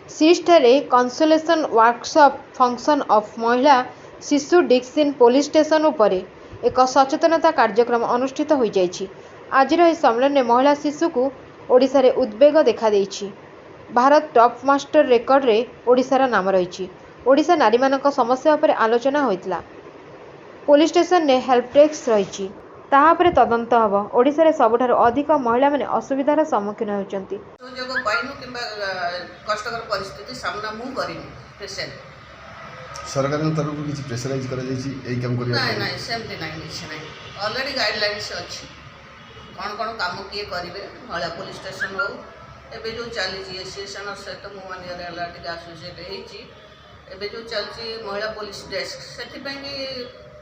ସିଷ୍ଟରେ କନସଲେସନ୍ workshop function of ମହିଳା ଶିଶୁ ଡିକ୍ସିନ୍ police station ଉପରେ ଏକ ସଚେତନତା କାର୍ଯ୍ୟକ୍ରମ ଅନୁଷ୍ଠିତ ହୋଇଯାଇଛି। ଆଜିର ଏହି ସମ୍ମିଳନୀରେ ମହିଳା ଶିଶୁକୁ ଓଡ଼ିଶାରେ ଉଦ୍ବେଗ ଦେଖାଦେଇଛି। ଭାରତ ଟପ୍ ମାଷ୍ଟର ରେକର୍ଡରେ ଓଡ଼ିଶାର ନାମ ରହିଛି। ଓଡ଼ିଶା ନାରୀମାନଙ୍କ ସମସ୍ୟା ଉପରେ ଆଲୋଚନା ହୋଇଥିଲା। ପୋଲିସ ଷ୍ଟେସନରେ ହେଲ୍ପ ଡେସ୍କ ରହିଛି, ତାହା ଉପରେ ତଦନ୍ତ ହେବ। ଓଡ଼ିଶାରେ ସବୁଠାରୁ ଅଧିକ ମହିଳାମାନେ ଅସୁବିଧାର ସମ୍ମୁଖୀନ ହେଉଛନ୍ତି। ସୁଯୋଗ ପାଇନୁ କିମ୍ବା କଷ୍ଟକର ପରିସ୍ଥିତି ସାମ୍ନା ମୁଁ କରିନି ପେସେଣ୍ଟ। ସରକାରଙ୍କ ତରଫରୁ କିଛି ପ୍ରେସରାଇଜ୍ କରାଯାଇଛି ଏଇ କାମ କରିବା? ନାଇଁ ସେମିତି ନାହିଁ, କିଛି ନାହିଁ। ଅଲରେଡ଼ି ଗାଇଡ଼ଲାଇନ୍ସ ଅଛି କ'ଣ କ'ଣ କାମ କିଏ କରିବେ। ମହିଳା ପୋଲିସ ଷ୍ଟେସନ ହେଉ, ଏବେ ଯେଉଁ ଚାଲିଛି ଏସୋସିଏସନ୍ ସହିତ ମୁଁ 1 year ହେଲା ଟିକେ ଆସୋସିଏଟ୍ ହେଇଛି। ଏବେ ଯେଉଁ ଚାଲିଛି ମହିଳା ପୋଲିସ ଡେସ୍କ, ସେଥିପାଇଁକି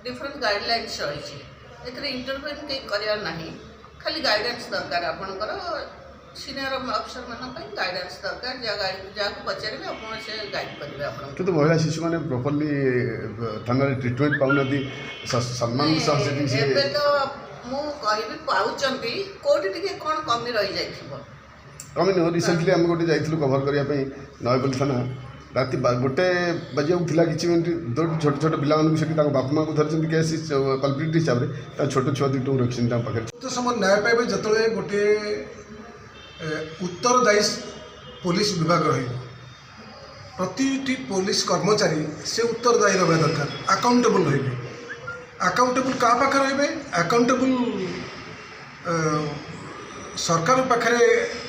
ଡିଫରେଣ୍ଟ ଗାଇଡ଼ଲାଇନ୍ସ ରହିଛି। ଏଥିରେ ଇଣ୍ଟରଭେନ୍ କେହି କରିବାର ନାହିଁ, ଖାଲି ଗାଇଡ଼ାନ୍ସ ଦରକାର। ଆପଣଙ୍କର ସିନିୟର ଅଫିସରମାନଙ୍କ ପାଇଁ ଗାଇଡ଼ାନ୍ସ ଦରକାର। ଯାହାକୁ ପଚାରିବେ ଆପଣ ସେ ଗାଇଡ଼ କରିବେ ଆପଣଙ୍କୁ। କିନ୍ତୁ ମହିଳା ଶିଶୁମାନେ ପ୍ରପରଲି ଥାନାରେ ଟ୍ରିଟମେଣ୍ଟ ପାଉନାହାନ୍ତି, ସମ୍ମାନ ସହ ସେଠି ଏବେ ତ ମୁଁ କହିବି ପାଉଛନ୍ତି, କେଉଁଠି ଟିକେ କ'ଣ କମି ରହିଯାଇଥିବ। କମି ନୁହଁ, ରିସେଣ୍ଟଲି ଆମେ ଗୋଟେ ଯାଇଥିଲୁ କଭର କରିବା ପାଇଁ ନୟାପଲ୍ଲୀ ଥାନା। ରାତି 1 ବାଜିବାକୁ ଥିଲା କିଛି ମିନିଟ୍, ଦୁଇଟି ଛୋଟ ଛୋଟ ପିଲାମାନଙ୍କୁ ସେଠି ତାଙ୍କ ବାପା ମାଆଙ୍କୁ ଧରିଛନ୍ତି କେସ୍ କଲ୍ପ୍ରିଟ୍ ହିସାବରେ। ତାଙ୍କ ଛୋଟ ଛୁଆ ଦୁଇଟାକୁ ରଖିଛନ୍ତି ତାଙ୍କ ପାଖରେ। ତ ସମୟ ନ୍ୟାୟ ପାଇବେ ଯେତେବେଳେ ଗୋଟିଏ ଉତ୍ତରଦାୟୀ ପୋଲିସ ବିଭାଗ ରହିବ। ପ୍ରତିଟି ପୋଲିସ କର୍ମଚାରୀ ସେ ଉତ୍ତରଦାୟୀ ରହିବା ଦରକାର, ଆକାଉଣ୍ଟେବୁଲ୍ ରହିବେ। ଆକାଉଣ୍ଟେବୁଲ୍ କାହା ପାଖରେ ରହିବେ? ଆକାଉଣ୍ଟେବୁଲ୍ ସରକାର ପାଖରେ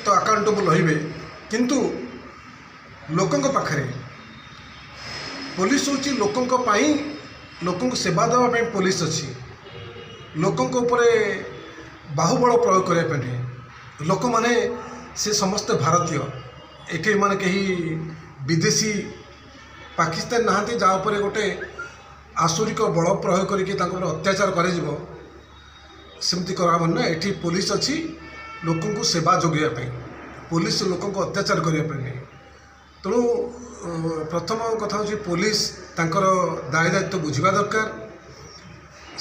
ତ ଆକାଉଣ୍ଟେବୁଲ୍ ରହିବେ, କିନ୍ତୁ ଲୋକଙ୍କ ପାଖରେ। ପୋଲିସ ହେଉଛି ଲୋକଙ୍କ ପାଇଁ, ଲୋକଙ୍କୁ ସେବା ଦେବା ପାଇଁ ପୋଲିସ ଅଛି। ଲୋକଙ୍କ ଉପରେ ବାହୁବଳ ପ୍ରୟୋଗ କରିବା ପାଇଁ ନୁହେଁ। ଲୋକମାନେ ସେ ସମସ୍ତେ ଭାରତୀୟ, ଏଠି ମାନେ କେହି ବିଦେଶୀ ପାକିସ୍ତାନ ନାହାନ୍ତି ଯାହା ଉପରେ ଗୋଟେ ଆସୁରିକ ବଳ ପ୍ରୟୋଗ କରିକି ତାଙ୍କ ଉପରେ ଅତ୍ୟାଚାର କରାଯିବ। ସେମିତି କରାହେବ ନା। ଏଠି ପୋଲିସ ଅଛି ଲୋକଙ୍କୁ ସେବା ଯୋଗାଇବା ପାଇଁ, ପୋଲିସ ଲୋକଙ୍କୁ ଅତ୍ୟାଚାର କରିବା ପାଇଁ ନାହିଁ। ତେଣୁ ପ୍ରଥମ କଥା ହେଉଛି ପୋଲିସ ତାଙ୍କର ଦାୟ ଦାୟିତ୍ୱ ବୁଝିବା ଦରକାର,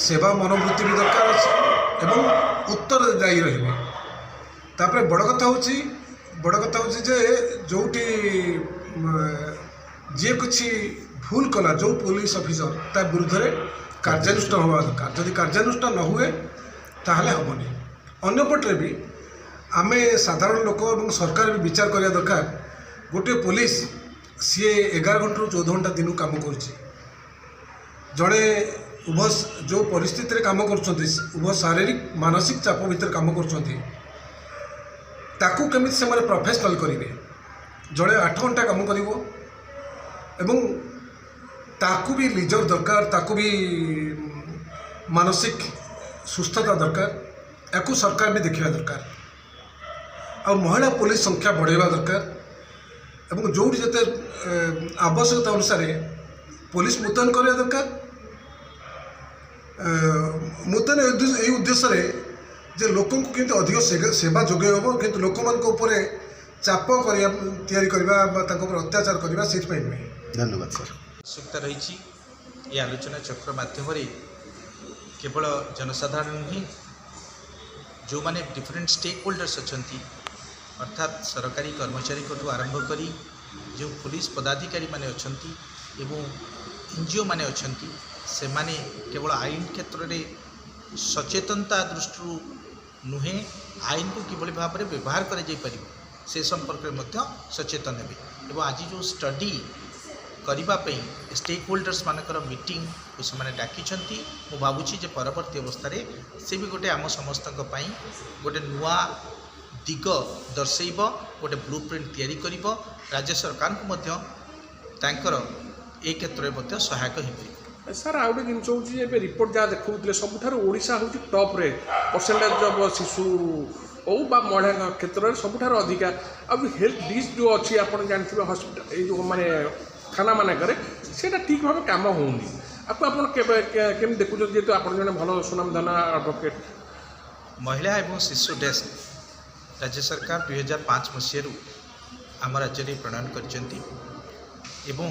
ସେବା ମନୋବୃତ୍ତି ବି ଦରକାର ଅଛି ଏବଂ ଉତ୍ତରଦାୟୀ ରହିବେ। ତାପରେ ବଡ଼ କଥା ହେଉଛି ଯେ ଯେଉଁଠି ଯିଏ କିଛି ଭୁଲ କଲା, ଯେଉଁ ପୋଲିସ ଅଫିସର, ତା ବିରୁଦ୍ଧରେ କାର୍ଯ୍ୟାନୁଷ୍ଠାନ ହେବା ଦରକାର। ଯଦି କାର୍ଯ୍ୟାନୁଷ୍ଠାନ ନ ହୁଏ ତାହେଲେ ହେବନି। ଅନ୍ୟପଟରେ ବି ଆମେ ସାଧାରଣ ଲୋକ ଏବଂ ସରକାର ବି ବିଚାର କରିବା ଦରକାର। ଗୋଟିଏ ପୋଲିସ ସିଏ 11 ଘଣ୍ଟାରୁ 14 ଘଣ୍ଟା ଦିନକୁ କାମ କରୁଛି। ଜଣେ ଉଭୟ ଯେଉଁ ପରିସ୍ଥିତିରେ କାମ କରୁଛନ୍ତି, ଉଭୟ ଶାରୀରିକ ମାନସିକ ଚାପ ଭିତରେ କାମ କରୁଛନ୍ତି, ତାକୁ କେମିତି ସେମାନେ ପ୍ରଫେସନାଲ କରିବେ। ଜଣେ 8 ଘଣ୍ଟା କାମ କରିବ ଏବଂ ତାକୁ ବି ଲିଜର ଦରକାର, ତାକୁ ବି ମାନସିକ ସୁସ୍ଥତା ଦରକାର। ୟାକୁ ସରକାର ବି ଦେଖିବା ଦରକାର। ଆଉ ମହିଳା ପୋଲିସ ସଂଖ୍ୟା ବଢ଼ାଇବା ଦରକାର ଏବଂ ଯେଉଁଠି ଯେତେ ଆବଶ୍ୟକତା ଅନୁସାରେ ପୋଲିସ ମୁତୟନ କରିବା ଦରକାର। ମୁତୟନ ଏହି ଉଦ୍ଦେଶ୍ୟରେ ଯେ ଲୋକଙ୍କୁ କେମିତି ଅଧିକ ସେବା ଯୋଗାଇ ହେବ, କିନ୍ତୁ ଲୋକମାନଙ୍କ ଉପରେ ଚାପ ତିଆରି କରିବା ବା ତାଙ୍କ ଉପରେ ଅତ୍ୟାଚାର କରିବା ସେଥିପାଇଁ ନୁହେଁ। ଧନ୍ୟବାଦ ସାର୍। ଆବଶ୍ୟକତା ରହିଛି ଏ ଆଲୋଚନା ଚକ୍ର ମାଧ୍ୟମରେ କେବଳ ଜନସାଧାରଣ ନୁହେଁ, ଯେଉଁମାନେ ଡିଫରେଣ୍ଟ ଷ୍ଟେକ୍ ହୋଲ୍ଡର୍ସ ଅଛନ୍ତି, ଅର୍ଥାତ୍ ସରକାରୀ କର୍ମଚାରୀଙ୍କଠୁ ଆରମ୍ଭ କରି ଯେଉଁ ପୁଲିସ ପଦାଧିକାରୀ ମାନେ ଅଛନ୍ତି ଏବଂ NGO ମାନେ ଅଛନ୍ତି, ସେମାନେ କେବଳ ଆଇନ କ୍ଷେତ୍ରରେ ସଚେତନତା ଦୃଷ୍ଟିରୁ ନୁହେଁ, ଆଇନକୁ କିଭଳି ଭାବରେ ବ୍ୟବହାର କରାଯାଇପାରିବ ସେ ସମ୍ପର୍କରେ ମଧ୍ୟ ସଚେତନ ହେବେ। ଏବଂ ଆଜି ଯେଉଁ ଷ୍ଟଡି କରିବା ପାଇଁ ଷ୍ଟେକ୍ ହୋଲ୍ଡର୍ସ ମାନଙ୍କର ମିଟିଂକୁ ସେମାନେ ଡାକିଛନ୍ତି, ମୁଁ ଭାବୁଛି ଯେ ପରବର୍ତ୍ତୀ ଅବସ୍ଥାରେ ସେ ବି ଗୋଟେ ଆମ ସମସ୍ତଙ୍କ ପାଇଁ ଗୋଟେ ନୂଆ ଦିଗ ଦର୍ଶାଇବ, ଗୋଟେ ବ୍ଲୁ ପ୍ରିଣ୍ଟ ତିଆରି କରିବ। ରାଜ୍ୟ ସରକାରଙ୍କୁ ମଧ୍ୟ ତାଙ୍କର ଏ କ୍ଷେତ୍ରରେ ମଧ୍ୟ ସହାୟକ ହୋଇପାରିବ। ସାର୍ ଆଉ ଗୋଟେ ଜିନିଷ ହେଉଛି, ଏବେ ରିପୋର୍ଟ ଯାହା ଦେଖାଉଥିଲେ ସବୁଠାରୁ ଓଡ଼ିଶା ହେଉଛି ଟପ୍ରେ ପରସେଣ୍ଟେଜ୍ ଅଫ୍ ଶିଶୁ ହେଉ ବା ମହିଳାଙ୍କ କ୍ଷେତ୍ରରେ ସବୁଠାରୁ ଅଧିକା। ଆଉ ହେଲ୍ଥ ଡିସ୍ ଯେଉଁ ଅଛି ଆପଣ ଜାଣିଥିବେ, ହସ୍ପିଟାଲ ଏଇ ଯେଉଁ ମାନେ ଥାନା ମାନଙ୍କରେ ସେଇଟା ଠିକ୍ ଭାବେ କାମ ହେଉନି। ଆକୁ ଆପଣ କେମିତି ଦେଖୁଛନ୍ତି, ଯେହେତୁ ଆପଣ ଜଣେ ଭଲ ସୁନାମଧନ୍ୟ ଆଡ଼ଭୋକେଟ୍? ମହିଳା ଏବଂ ଶିଶୁ ଡେସ୍କ ରାଜ୍ୟ ସରକାର 2005 ମସିହାରୁ ଆମ ରାଜ୍ୟରେ ପ୍ରଣୟନ କରିଛନ୍ତି ଏବଂ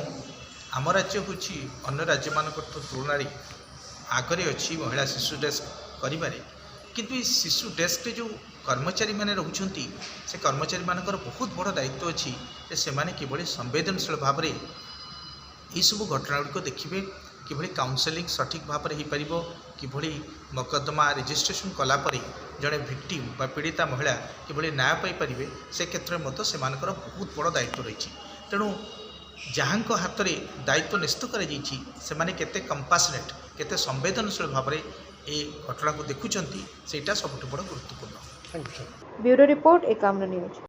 ଆମ ରାଜ୍ୟ ହେଉଛି ଅନ୍ୟ ରାଜ୍ୟମାନଙ୍କ ତୁଳନାରେ ଆଗରେ ଅଛି ମହିଳା ଶିଶୁ ଡେସ୍କ କରିବାରେ। କିନ୍ତୁ ଏ ଶିଶୁ ଡେସ୍କରେ ଯେଉଁ कर्मचारी मैंने रोचंती से कर्मचारी मानकर बहुत बड़ दायित्व अच्छी जे सेमाने किभली संवेदनशील भाव में सब घटना गुड़िक देखिए किभली काउंसेलिंग सठिक भाव में हो पार किभली मकदमा रेजिस्ट्रेशन कलापर जड़े भिक्टिम बा पीड़िता महिला किभली न्याय पाई से क्षेत्र में बहुत बड़ दायित्व रही तेणु जहाँ हाथ में दायित्व निश्चित कर कंपासनेट केते संवेदनशील भाव में ये घटना को देखुंट से सबुठ बड़ गुरुत्वपूर्ण। Bureau report Ekamra news.